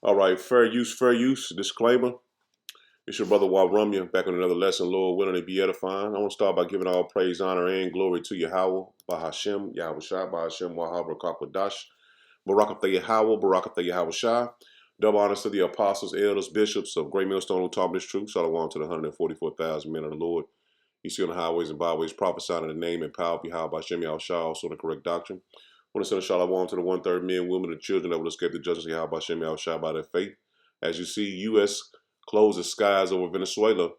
All right, fair use. Disclaimer. It's your brother Warumya back on another lesson, Lord willing to be edifying. I want to start by giving all praise, honor, and glory to Yahweh, Bahashem, Yahweh Shai, Bahashem, Wahab, Rakakwadash, Barakatha Yahweh, Barakatha Yahweh Shai. Double honors to the apostles, elders, bishops of Great Millstone who taught this truth. Shalom to the 144,000 men of the Lord. You see on the highways and byways prophesying in the name and power of Yahweh, Bahashem, Yahweh Shai, also the correct doctrine. I want to send a shalom to the one-third men, women, and children that will escape the judgment of Yahweh, Bahashem, Yahweh Shai by their faith. As you see, U.S. closed the skies over Venezuela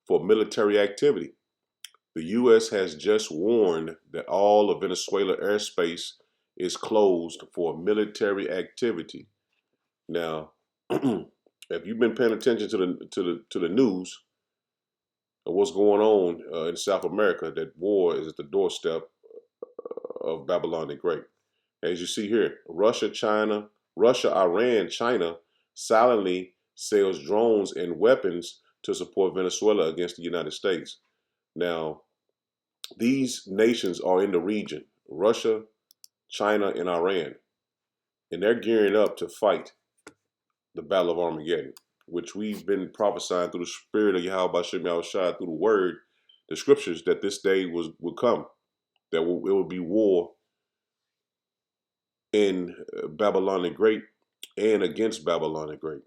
for military activity. The U.S. has just warned that all of Venezuela airspace is closed for military activity. Now, if you've been paying attention to the news of what's going on in South America, that war is at the doorstep of Babylon the Great. As you see here, Russia, Iran, China silently sells drones and weapons to support Venezuela against the United States. Now, these nations are in the region, Russia, China, and Iran, and they're gearing up to fight the Battle of Armageddon, which we've been prophesying through the spirit of Yahweh Bashem Yahweh Shai, through the word, the scriptures, that this day would come, that it would be war in Babylon the Great and against Babylon the Great.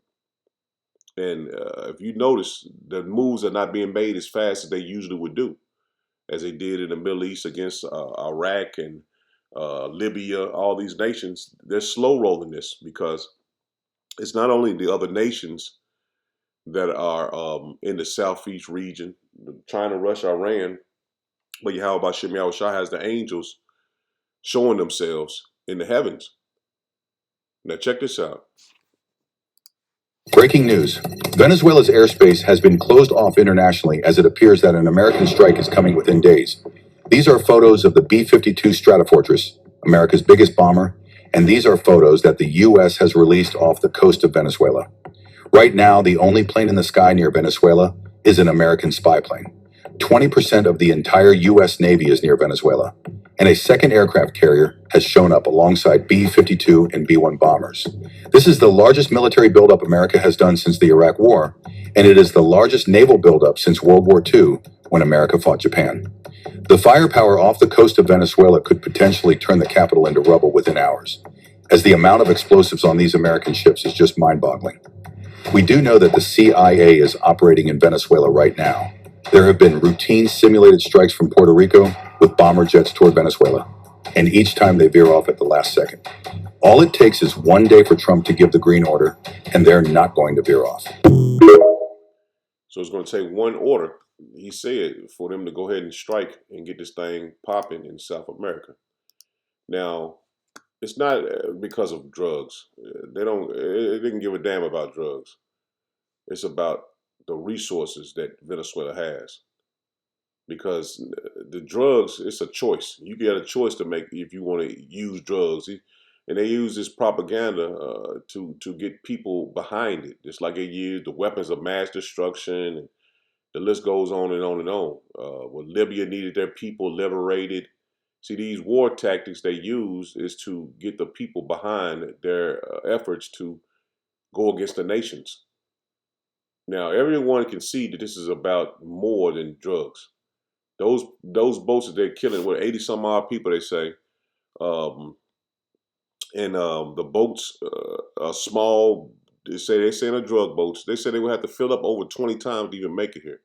And if you notice, the moves are not being made as fast as they usually would do, as they did in the Middle East against Iraq and Libya, all these nations. They're slow rolling this because it's not only the other nations that are in the southeast region, China, Russia, Iran, but Yahweh Bashem Yahweh Shai has the angels showing themselves in the heavens. Now check this out. Breaking news. Venezuela's airspace has been closed off internationally as it appears that an American strike is coming within days. These are photos of the B-52 Stratofortress, America's biggest bomber, and these are photos that the U.S. has released off the coast of Venezuela. Right now, the only plane in the sky near Venezuela is an American spy plane. 20% of the entire U.S. Navy is near Venezuela, and a second aircraft carrier has shown up alongside B-52 and B-1 bombers. This is the largest military buildup America has done since the Iraq War, and it is the largest naval buildup since World War II when America fought Japan. The firepower off the coast of Venezuela could potentially turn the capital into rubble within hours, as the amount of explosives on these American ships is just mind-boggling. We do know that the CIA is operating in Venezuela right now. There have been routine simulated strikes from Puerto Rico with bomber jets toward Venezuela, and each time they veer off at the last second. All it takes is one day for Trump to give the green order, and they're not going to veer off. So it's going to take one order, he said, for them to go ahead and strike and get this thing popping in South America. Now, it's not because of drugs. They didn't give a damn about drugs. It's about the resources that Venezuela has. Because the drugs, it's a choice. You get a choice to make if you want to use drugs. And they use this propaganda to get people behind it. Just like they use the weapons of mass destruction. And the list goes on and on and on. Well, Libya needed their people liberated. See, these war tactics they use is to get the people behind their efforts to go against the nations. Now, everyone can see that this is about more than drugs. Those boats that they're killing, 80 some odd people, they say, and the boats are small. They say in the drug boats. They say they would have to fill up over 20 times to even make it here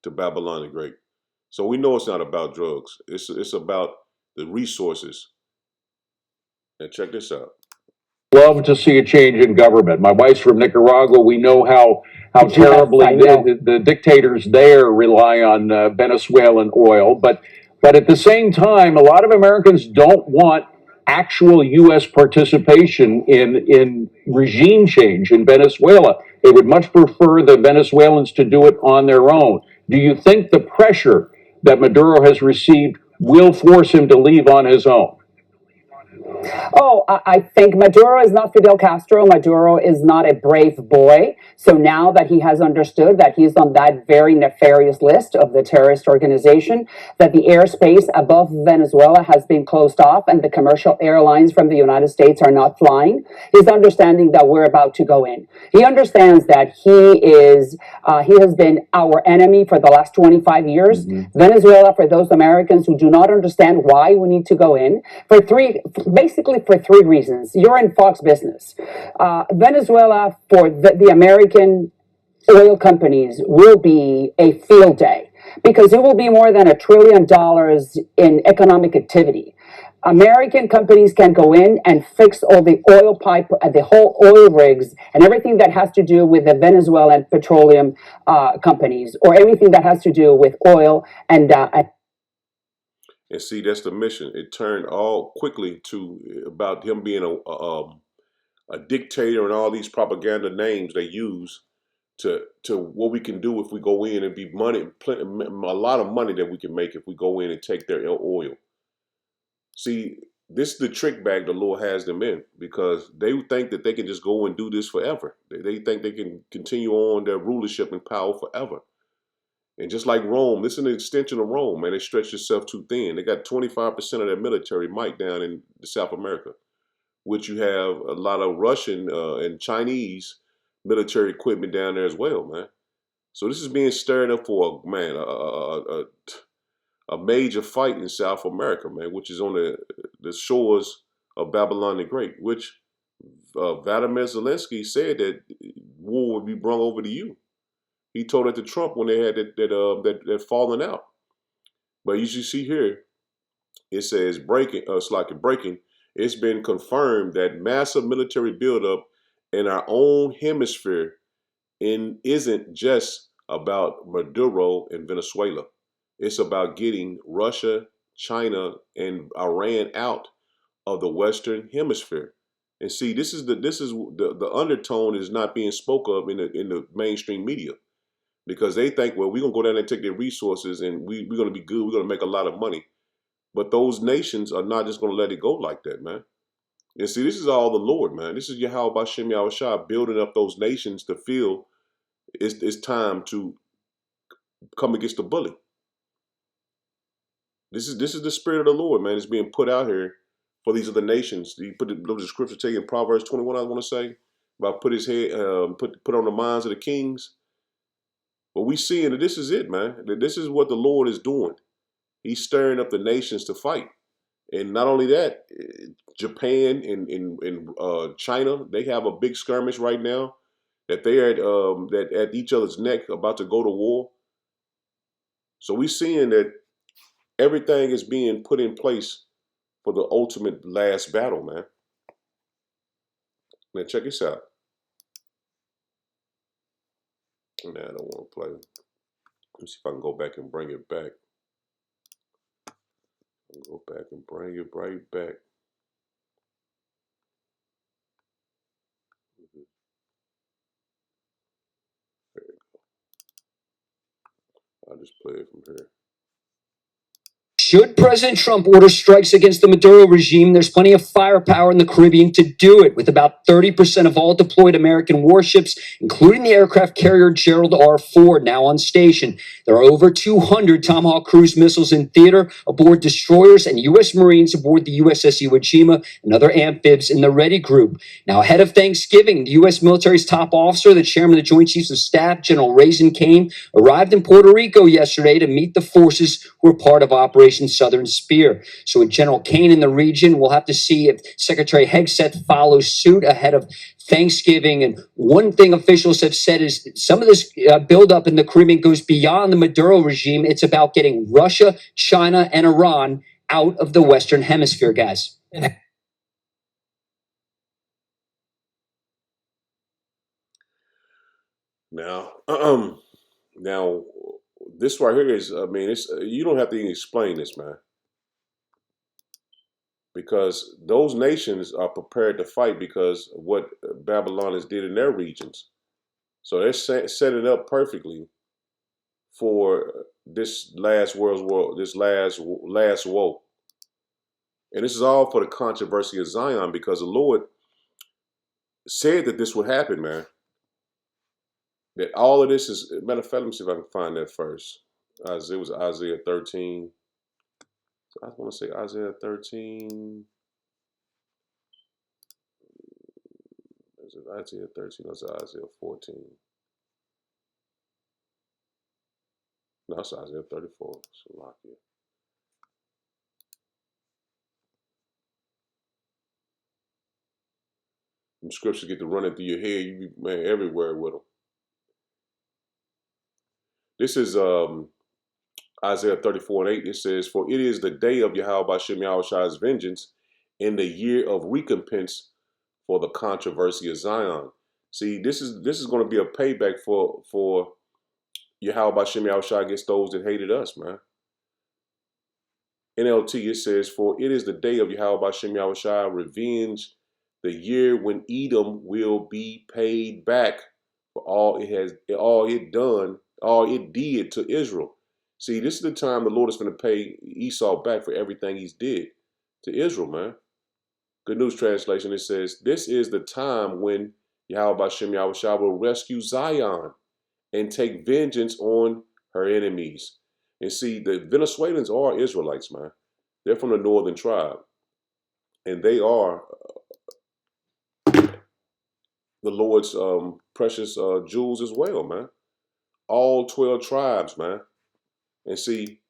to Babylon the Great. So we know it's not about drugs. It's about the resources. And check this out. Love to see a change in government. My wife's from Nicaragua. We know how terribly the dictators there rely on Venezuelan oil. But at the same time, a lot of Americans don't want actual U.S. participation in regime change in Venezuela. They would much prefer the Venezuelans to do it on their own. Do you think the pressure that Maduro has received will force him to leave on his own? Oh, I think Maduro is not Fidel Castro. Maduro is not a brave boy. So now that he has understood that he's on that very nefarious list of the terrorist organization, that the airspace above Venezuela has been closed off and the commercial airlines from the United States are not flying, he's understanding that we're about to go in. He understands that he has been our enemy for the last 25 years. Mm-hmm. Venezuela, for those Americans who do not understand why we need to go in, basically for three reasons. You're in Fox business. Venezuela, for the American oil companies, will be a field day because it will be more than $1 trillion in economic activity. American companies can go in and fix all the oil pipe, the whole oil rigs, and everything that has to do with the Venezuelan petroleum companies, or everything that has to do with oil and see, that's the mission. It turned all quickly to about him being a dictator and all these propaganda names they use to what we can do if we go in and be money, a lot of money that we can make if we go in and take their oil. See, this is the trick bag the Lord has them in, because they think that they can just go and do this forever. They think they can continue on their rulership and power forever. And just like Rome, this is an extension of Rome, man. They stretched itself too thin. They got 25% of their military might down in South America, which you have a lot of Russian and Chinese military equipment down there as well, man. So this is being stirred up for a major fight in South America, man, which is on the shores of Babylon the Great, which Vladimir Zelensky said that war would be brought over to you. He told that to Trump when they had that falling out. But as you see here, it says breaking. It's like a breaking. It's been confirmed that massive military buildup in our own hemisphere isn't just about Maduro and Venezuela. It's about getting Russia, China, and Iran out of the Western Hemisphere. And see, this is the undertone is not being spoke of in the mainstream media, because they think, well, we're gonna go down there and take their resources and we're gonna be good, we're gonna make a lot of money. But those nations are not just gonna let it go like that, man. And see, this is all the Lord, man. This is Yahweh Bashem Yahushua building up those nations to feel it's time to come against the bully. This is the spirit of the Lord, man. It's being put out here for these other nations. You put the scripture tell you in Proverbs 21, I want to say, about put his head, put on the minds of the kings. But we seeing that this is it, man. That this is what the Lord is doing. He's stirring up the nations to fight. And not only that, Japan and China, they have a big skirmish right now that they're at each other's neck, about to go to war. So we're seeing that everything is being put in place for the ultimate last battle, man. Now check this out. Nah, I don't want to play. Let me see if I can go back and bring it back. Go back and bring it right back. There you go. I'll just play it from here. Should President Trump order strikes against the Maduro regime, there's plenty of firepower in the Caribbean to do it, with about 30% of all deployed American warships, including the aircraft carrier Gerald R. Ford, now on station. There are over 200 Tomahawk cruise missiles in theater aboard destroyers and U.S. Marines aboard the USS Iwo Jima and other amphibs in the Ready Group. Now, ahead of Thanksgiving, the U.S. military's top officer, the chairman of the Joint Chiefs of Staff, General Raisin Kane, arrived in Puerto Rico yesterday to meet the forces who are part of Operation Southern Spear. So with General Kane in the region, we'll have to see if Secretary Hegseth follows suit ahead of Thanksgiving. And one thing officials have said is some of this buildup in the Caribbean goes beyond the Maduro regime. It's about getting Russia, China, and Iran out of the Western Hemisphere, guys. Now, this right here is, I mean, it's you don't have to even explain this, man, because those nations are prepared to fight because of what Babylon has did in their regions. So they're setting up perfectly for this last world war, this last woe. And this is all for the controversy of Zion, because the Lord said that this would happen, man. That all of this is, matter of fact, let me see if I can find that first. It was Isaiah 13. I want to say Isaiah 13. Is it Isaiah 13 or is it Isaiah 14? No, it's Isaiah 34. So lock it. Them scriptures get to running through your head. You be, man, everywhere with them. This is Isaiah 34:8. It says, "For it is the day of Yahweh Bashem Yahweh's vengeance, in the year of recompense for the controversy of Zion." See, this is going to be a payback for Yahweh Bashem Yahweh against those that hated us, man. NLT, it says, "For it is the day of Yahweh Bashem Yahweh revenge, the year when Edom will be paid back for all it did to Israel." See, this is the time the Lord is going to pay Esau back for everything he's did to Israel, man. Good News Translation, it says, "This is the time when Yahweh Bashem Yahweh will rescue Zion and take vengeance on her enemies." And see, the Venezuelans are Israelites, man. They're from the northern tribe. And they are the Lord's precious jewels as well, man. All 12 tribes, man. And see,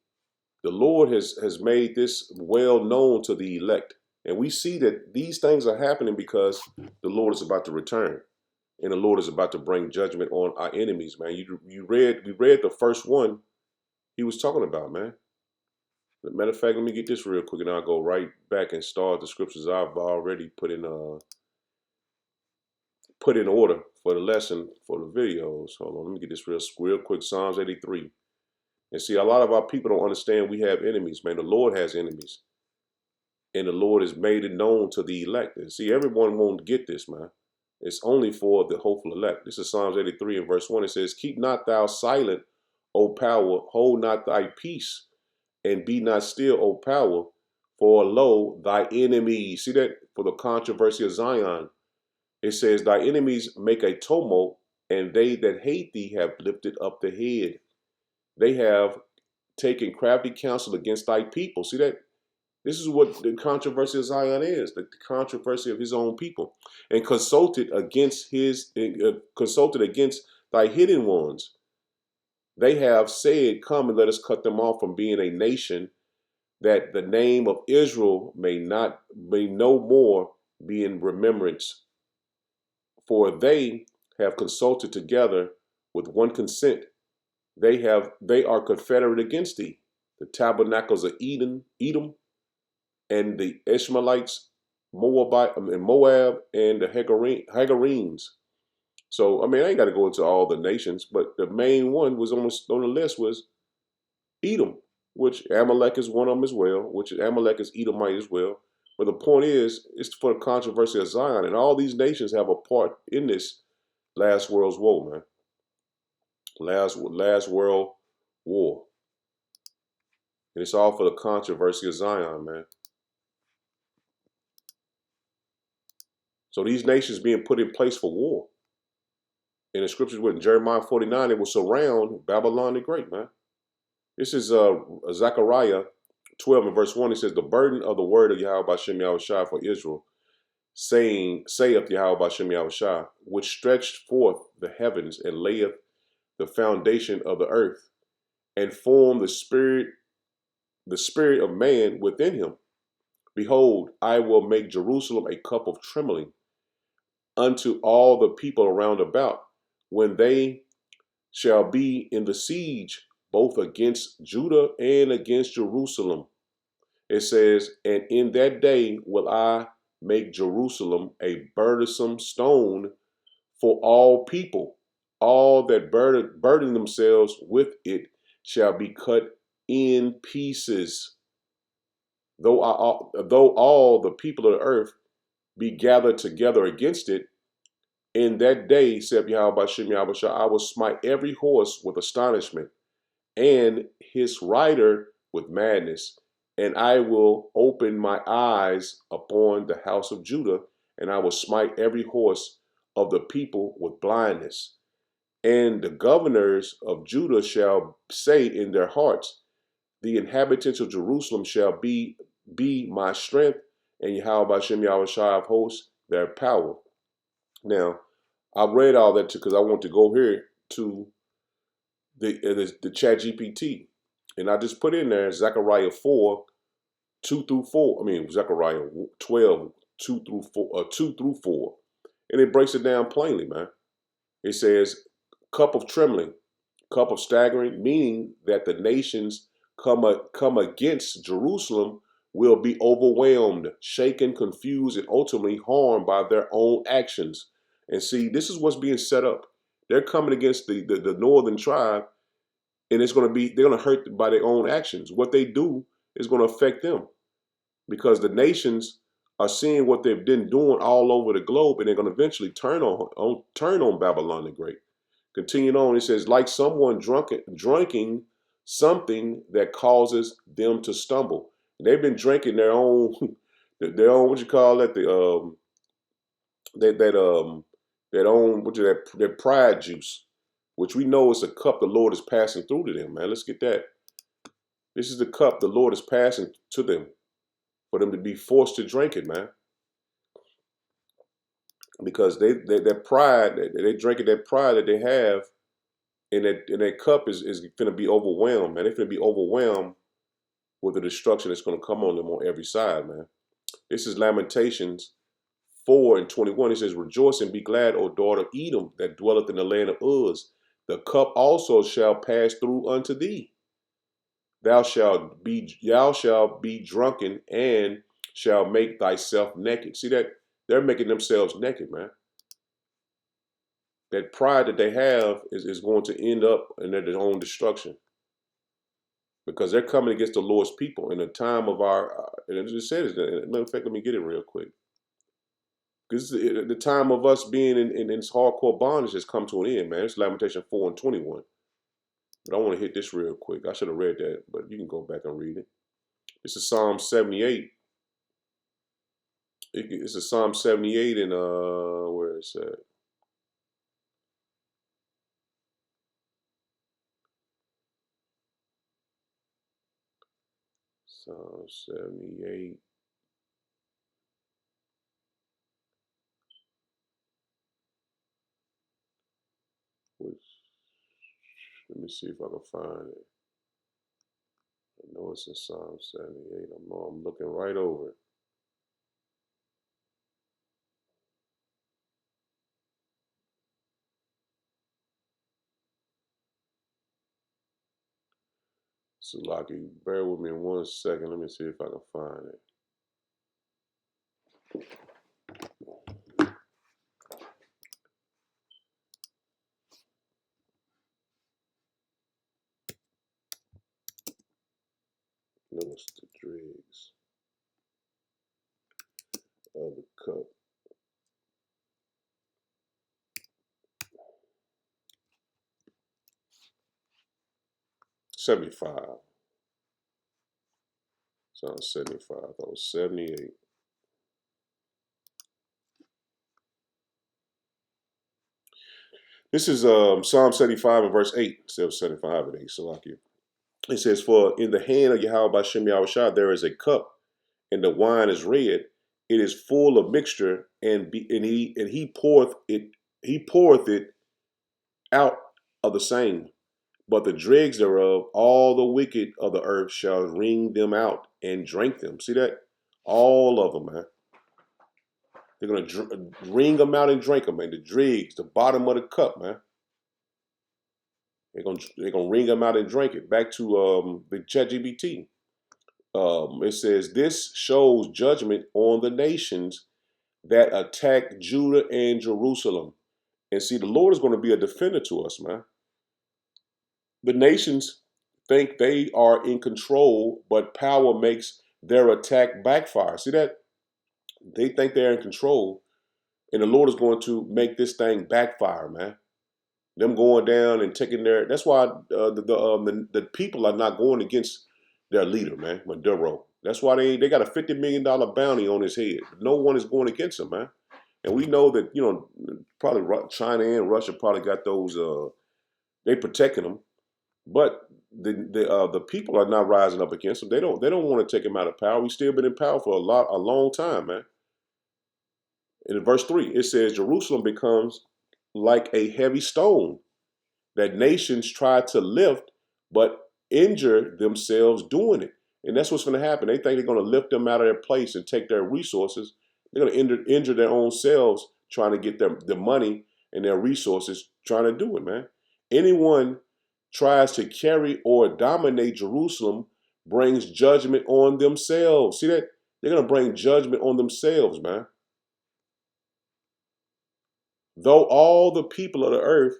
the Lord has made this well known to the elect. And we see that these things are happening because the Lord is about to return. And the Lord is about to bring judgment on our enemies, man. We read the first one he was talking about, man. As a matter of fact, let me get this real quick and I'll go right back and start the scriptures I've already put in order for the lesson for the videos. Hold on, let me get this real quick. Psalms 83. And see, a lot of our people don't understand we have enemies, man. The Lord has enemies. And the Lord has made it known to the elect. And see, everyone won't get this, man. It's only for the hopeful elect. This is Psalms 83 and verse 1. It says, "Keep not thou silent, O power, hold not thy peace, and be not still, O power, for lo, thy enemies." See that? For the controversy of Zion. It says, "Thy enemies make a tumult, and they that hate thee have lifted up the head. They have taken crafty counsel against thy people." See that? This is what the controversy of Zion is, the controversy of his own people. "And consulted against thy hidden ones. They have said, Come and let us cut them off from being a nation, that the name of Israel may no more be in remembrance. For they have consulted together with one consent. They are confederate against thee, the tabernacles of Edom, and the Ishmaelites, Moab, and the Hagarenes." So, I mean, I ain't got to go into all the nations, but the main one was on the list was Edom, which Amalek is one of them as well, which Amalek is Edomite as well. But the point is, it's for the controversy of Zion, and all these nations have a part in this last world's war, man. Last world war. And it's all for the controversy of Zion, man. So these nations being put in place for war. In the scriptures with Jeremiah 49, it will surround Babylon the Great, man. This is Zechariah 12 and verse 1. It says, "The burden of the word of Yahweh Bashem Yahweh for Israel, saith Yahweh Bashem Yahweh, which stretched forth the heavens and layeth the foundation of the earth, and formed the spirit of man within him. Behold, I will make Jerusalem a cup of trembling unto all the people around about, when they shall be in the siege, both against Judah and against Jerusalem." It says, "And in that day will I make Jerusalem a burdensome stone for all people. All that burden themselves with it shall be cut in pieces. Though all the people of the earth be gathered together against it, in that day, saith Yahweh Bashem Yahweh, I will smite every horse with astonishment, and his rider with madness, and I will open my eyes upon the house of Judah, and I will smite every horse of the people with blindness. And the governors of Judah shall say in their hearts, the inhabitants of Jerusalem shall be my strength, and Yahweh Hashem Yahweh Shai of hosts, their power. Now, I read all that because I want to go here to the Chat GPT, and I just put in there Zechariah 4, 2 through 4. I mean Zechariah 12, 2 through 4, 2 through 4, and it breaks it down plainly, man. It says, "Cup of trembling, cup of staggering," meaning that the nations come against Jerusalem will be overwhelmed, shaken, confused, and ultimately harmed by their own actions. And see, this is what's being set up. They're coming against the northern tribe, and they're going to hurt by their own actions. What they do is going to affect them, because the nations are seeing what they've been doing all over the globe, and they're going to eventually turn on Babylon the Great. Continuing on, it says, like someone drinking something that causes them to stumble. And they've been drinking their own, what you call that, their pride juice, which we know is a cup the Lord is passing through to them, man. Let's get that. This is the cup the Lord is passing to them for them to be forced to drink it, man. Because their pride, they're drinking that pride that they have, and that cup is going to be overwhelmed, man. They're going to be overwhelmed with the destruction that's going to come on them on every side, man. This is Lamentations 4 and 21. It says, "Rejoice and be glad, O daughter of Edom, that dwelleth in the land of Uz. The cup also shall pass through unto thee. Thou shalt be drunken and shall make thyself naked." See that? They're making themselves naked, man. That pride that they have is going to end up in their own destruction, because they're coming against the Lord's people in the time of our, and it just says, matter of fact, let me get it real quick. Because the time of us being in this hardcore bondage has come to an end, man. It's Lamentation 4 and 21. But I want to hit this real quick. I should have read that, but you can go back and read it. This is Psalm 78. It's a Psalm 78 and where is that? Psalm 78. Which, let me see if I can find it. I know it's in Psalm 78. I'm looking right over it. So, Lucky, bear with me in 1 second. Let me see if I can find it. Notice the dregs of the cup. $75. Sounds 75. I thought it was 78. This is Psalm 75 and verse 8 instead of 75 and 8. Salakia. It says, "For in the hand of Yahweh Hashem Yahweh Shai there is a cup, and the wine is red. It is full of mixture, and he poureth it out of the same. But the dregs thereof, all the wicked of the earth shall wring them out and drink them." See that? All of them, man. They're going to wring them out and drink them, man. The dregs, the bottom of the cup, man. They're gonna wring them out and drink it. Back to the ChatGPT. It says, "This shows judgment on the nations that attack Judah and Jerusalem." And see, the Lord is going to be a defender to us, man. The nations think they are in control, but power makes their attack backfire. See that? They think they're in control, and the Lord is going to make this thing backfire, man. Them going down and taking their. That's why the people are not going against their leader, man, Maduro. That's why they got a $50 million bounty on his head. No one is going against him, man. And we know that, probably China and Russia probably got those, they protecting him. But the people are not rising up against him. They don't want to take him out of power. He's still been in power for a long time, man. And in verse 3, it says, Jerusalem becomes like a heavy stone that nations try to lift, but injure themselves doing it. And that's what's going to happen. They think they're going to lift them out of their place and take their resources. They're going to injure their own selves trying to get the money and their resources trying to do it, man. Anyone tries to carry or dominate Jerusalem brings judgment on themselves. See that? They're going to bring judgment on themselves, man. Though all the people of the earth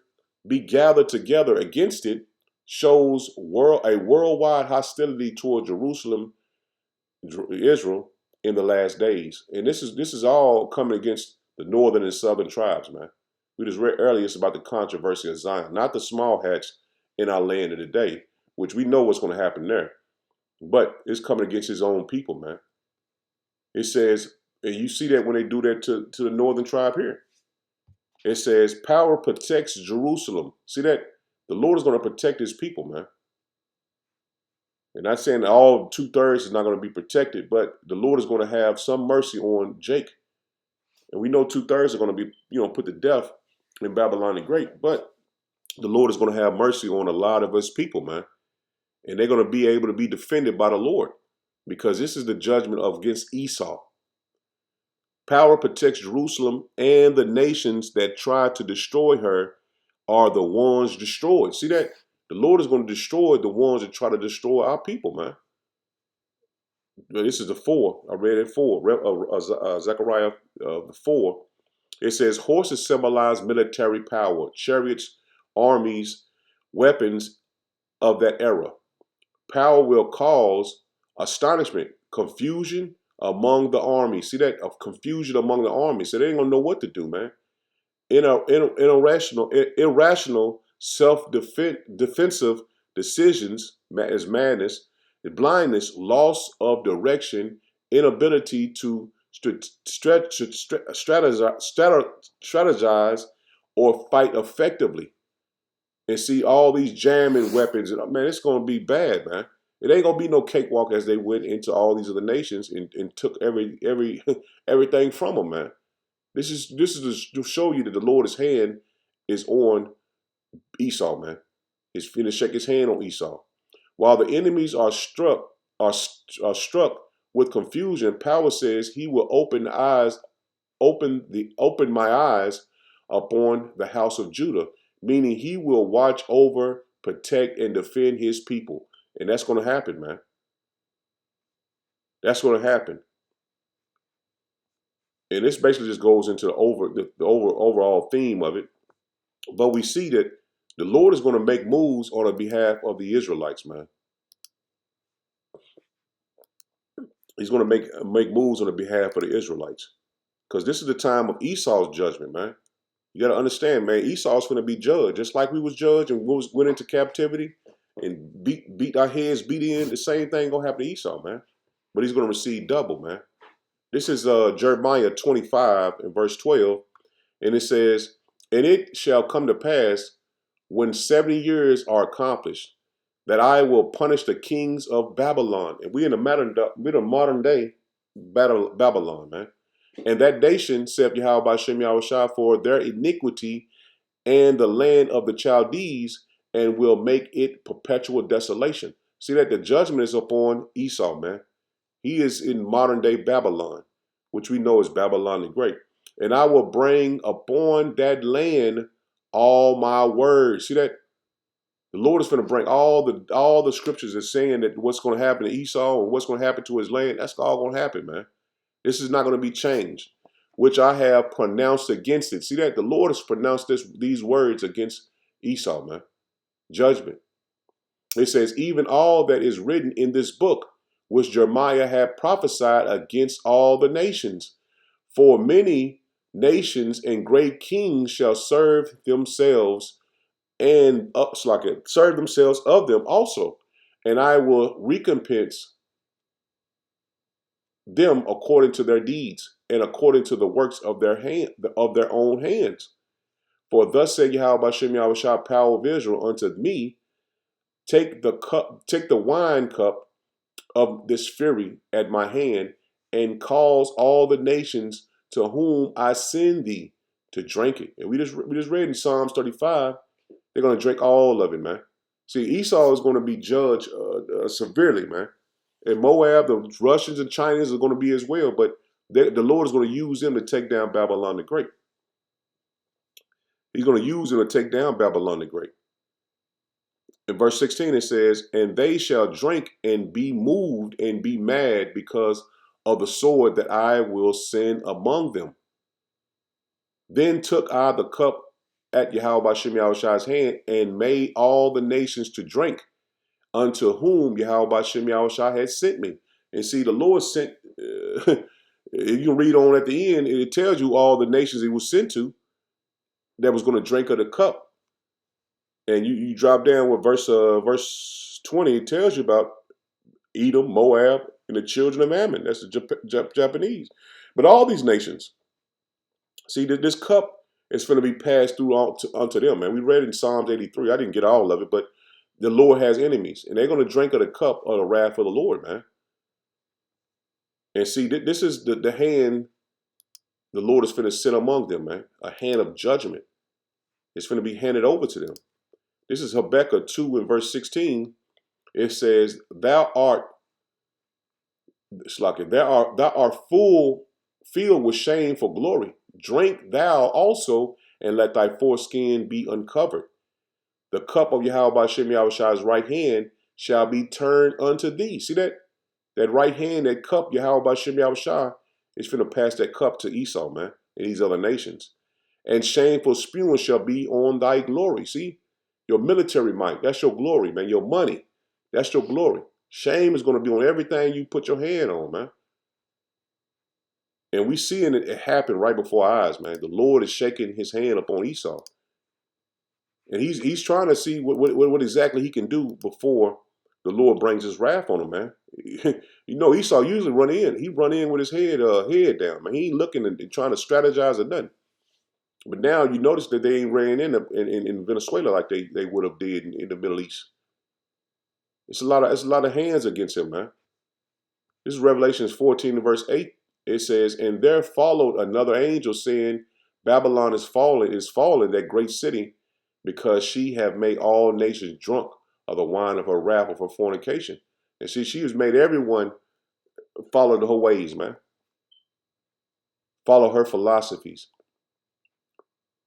be gathered together against it, shows a worldwide hostility toward Jerusalem, Israel, in the last days. And this is all coming against the northern and southern tribes, man. We just read earlier, it's about the controversy of Zion, not the small hats in our land of the day, which we know what's going to happen there. But it's coming against his own people, man. It says, and you see that when they do that to the northern tribe here. It says, power protects Jerusalem. See that? The Lord is going to protect his people, man. And not saying that all 2/3 is not going to be protected, but the Lord is going to have some mercy on Jake. And we know 2/3 are going to be, put to death in Babylon the Great. But the Lord is going to have mercy on a lot of his people, man. And they're going to be able to be defended by the Lord, because this is the judgment against Esau. Power protects Jerusalem, and the nations that try to destroy her are the ones destroyed. See that? The Lord is going to destroy the ones that try to destroy our people, man. This is the 4. I read it 4. Zechariah 4. It says, horses symbolize military power, chariots, armies, weapons of that era. Power will cause astonishment, confusion among the army. See that? Of confusion among the army. So they ain't gonna know what to do, man. Irrational self-defensive decisions is madness. The blindness, loss of direction, inability to strategize or fight effectively. And see all these jamming weapons. And man, it's gonna be bad, man. It ain't gonna be no cakewalk as they went into all these other nations and took everything from them, man. This is to show you that the Lord's hand is on Esau, man. He's finna shake his hand on Esau. While the enemies are struck with confusion, power says he will open my eyes upon the house of Judah, meaning he will watch over, protect, and defend his people. And that's going to happen, man. That's going to happen. And this basically just goes into the overall theme of it. But we see that the Lord is going to make moves on the behalf of the Israelites, man. He's going to make moves on the behalf of the Israelites. Because this is the time of Esau's judgment, man. You got to understand, man, Esau's going to be judged. Just like we was judged and went into captivity and beat our heads, beat in, the same thing going to happen to Esau, man. But he's going to receive double, man. This is Jeremiah 25 and verse 12. And it says, and it shall come to pass when 70 years are accomplished that I will punish the kings of Babylon. And we're in the modern day Babylon, man. And that nation, saith Yahweh B'Shem Yahushua, for their iniquity and the land of the Chaldees, and will make it perpetual desolation. See that the judgment is upon Esau, man. He is in modern day Babylon, which we know is Babylon the Great. And I will bring upon that land all my words. See that? The Lord is going to bring all the scriptures that's saying that what's going to happen to Esau and what's going to happen to his land. That's all going to happen, man. This is not going to be changed, which I have pronounced against it. See that? The Lord has pronounced these words against Esau, man. Judgment. It says, even all that is written in this book, which Jeremiah had prophesied against all the nations. For many nations and great kings shall serve themselves and serve themselves of them also. And I will recompense them according to their deeds and according to the works of their own hands. For thus said Yahweh Bashem Yahushua, power of Israel, unto me, take the wine cup of this fury at my hand, and cause all the nations to whom I send thee to drink it. And we just read in Psalms 35, they're going to drink all of it, man. See, Esau is going to be judged severely, man. And Moab, the Russians and Chinese are going to be as well, but the Lord is going to use them to take down Babylon the Great. He's going to use them to take down Babylon the Great. In verse 16 it says, and they shall drink and be moved and be mad because of the sword that I will send among them. Then took I the cup at Yahweh Bashem Yahushua's hand and made all the nations to drink, unto whom Yahweh Bashem Yahushua had sent me. And see, the Lord sent, if you can read on at the end, it tells you all the nations he was sent to that was going to drink of the cup. And you drop down with verse 20, it tells you about Edom, Moab, and the children of Ammon. That's the Japanese. But all these nations, see, this cup is going to be passed through unto them, man. We read in Psalms 83. I didn't get all of it, but the Lord has enemies, and they're going to drink of the cup of the wrath of the Lord, man. And see, this is the hand the Lord is going to send among them, man. A hand of judgment. It's going to be handed over to them. This is Habakkuk 2 in verse 16. It says, thou art full, filled with shame for glory. Drink thou also, and let thy foreskin be uncovered. The cup of Yahweh Bashem Yahushua's right hand shall be turned unto thee. See that? That right hand, that cup, Yahweh Bashem Yahushua, is finna pass that cup to Esau, man, and these other nations. And shameful spewing shall be on thy glory. See? Your military might, that's your glory, man. Your money, that's your glory. Shame is going to be on everything you put your hand on, man. And we seeing it happen right before our eyes, man. The Lord is shaking his hand upon Esau. And he's trying to see what exactly he can do before the Lord brings his wrath on him, man. You know, Esau usually run in. He run in with his head down, man. He ain't looking and trying to strategize or nothing. But now you notice that they ain't ran in Venezuela like they would have did in the Middle East. It's a lot of hands against him, man. This is Revelation 14 verse 8. It says, and there followed another angel saying, Babylon is fallen, that great city, because she have made all nations drunk of the wine of her wrath of her fornication. And see, she has made everyone follow her ways, man. Follow her philosophies.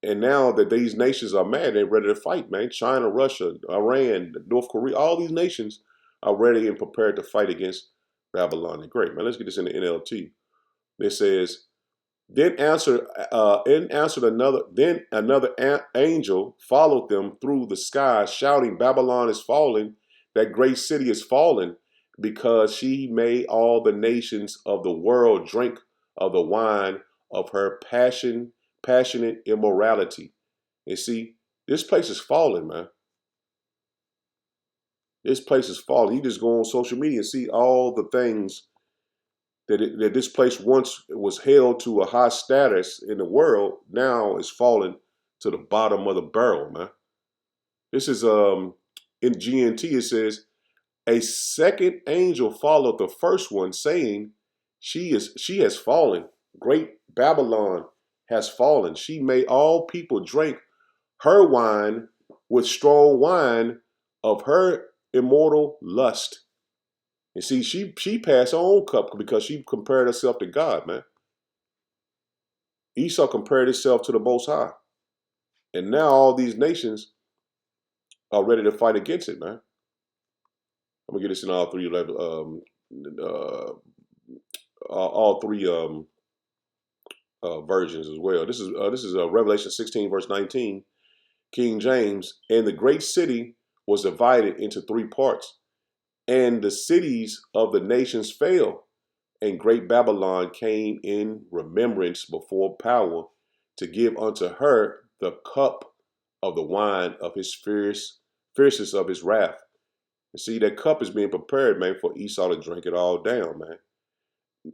And now that these nations are mad, they're ready to fight, man. China, Russia, Iran, North Korea, all these nations are ready and prepared to fight against Babylon the Great, man. Let's get this in the NLT. It says, then answered another angel followed them through the sky, shouting, Babylon is fallen, that great city is fallen, because she made all the nations of the world drink of the wine of her passionate immorality. And see, this place is falling, man. This place is falling. You just go on social media and see all the things that this place once was held to a high status in the world, now is falling to the bottom of the barrel, man. This is in GNT, it says, a second angel followed the first one, saying, she has fallen. Great Babylon has fallen. She made all people drink her wine with strong wine of her immortal lust. And see, she passed her own cup because she compared herself to God, man. Esau compared himself to the Most High. And now all these nations are ready to fight against it, man. I'm going to get this in all three versions as well. This is Revelation 16, verse 19, King James. And the great city was divided into three parts. And the cities of the nations fell, and great Babylon came in remembrance before power to give unto her the cup of the wine of his fierceness of his wrath. And see, that cup is being prepared, man, for Esau to drink it all down, man.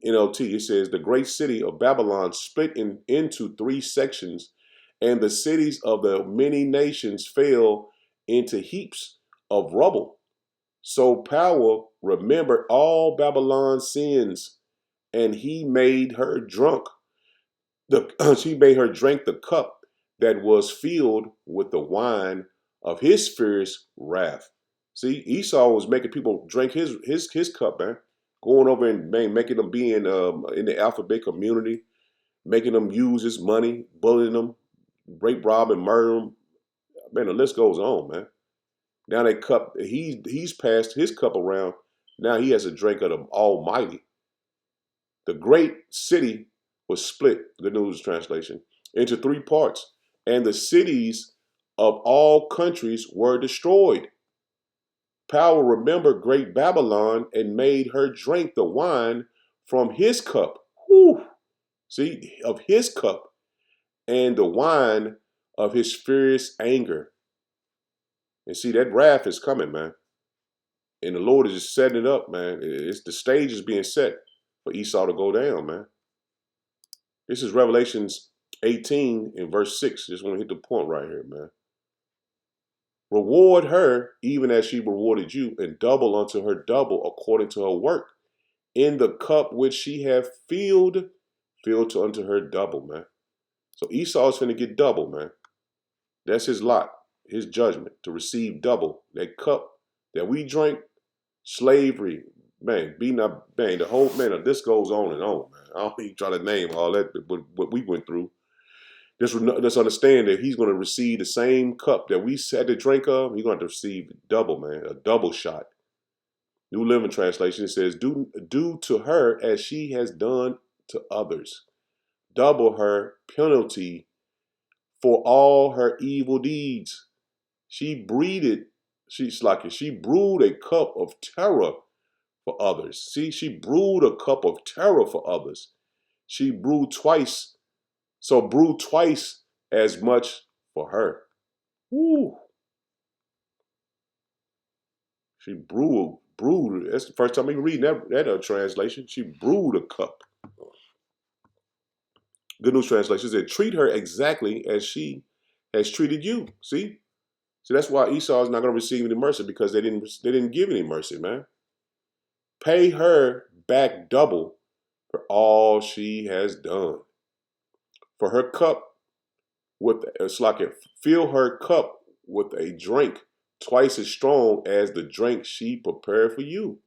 NLT, it says, the great city of Babylon split into three sections, and the cities of the many nations fell into heaps of rubble. So power remembered all Babylon's sins, and he made her drunk. She made her drink the cup that was filled with the wine of his fierce wrath. See, Esau was making people drink his cup, man. Going over and making them be in the alphabet community, making them use his money, bullying them, rape, rob, and murder them. Man, the list goes on, man. Now they cup he's passed his cup around. Now he has a drink of the Almighty. The great city was split, Good News Translation, into three parts, and the cities of all countries were destroyed. Power remembered great Babylon and made her drink the wine from his cup. Whew. See, of his cup, and the wine of his furious anger. And see, that wrath is coming, man. And the Lord is just setting it up, man. It's the stage is being set for Esau to go down, man. This is Revelations 18 in verse 6. Just want to hit the point right here, man. Reward her even as she rewarded you, and double unto her double according to her work. In the cup which she hath filled to unto her double, man. So Esau's finna get double, man. That's his lot, his judgment, to receive double. That cup that we drank, slavery, man, the whole, man, this goes on and on, man. I don't even try to name all that, but what we went through. Just understand that he's going to receive the same cup that we had to drink of. He's going to receive double, man, a double shot. New Living Translation, it says, do to her as she has done to others. Double her penalty for all her evil deeds. She brewed a cup of terror for others. See, she brewed a cup of terror for others. She brewed twice. So brew twice as much for her. Woo. She brewed. That's the first time we read that translation. She brewed a cup. Good News Translation said, treat her exactly as she has treated you. See? So that's why Esau is not going to receive any mercy, because they didn't give any mercy, man. Pay her back double for all she has done. For her cup, fill her cup with a drink twice as strong as the drink she prepared for you.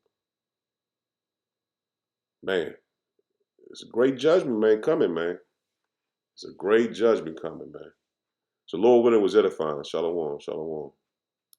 Man, it's a great judgment, man, coming, man. It's a great judgment coming, man. So Lord willing was edifying. Shalom, shalom.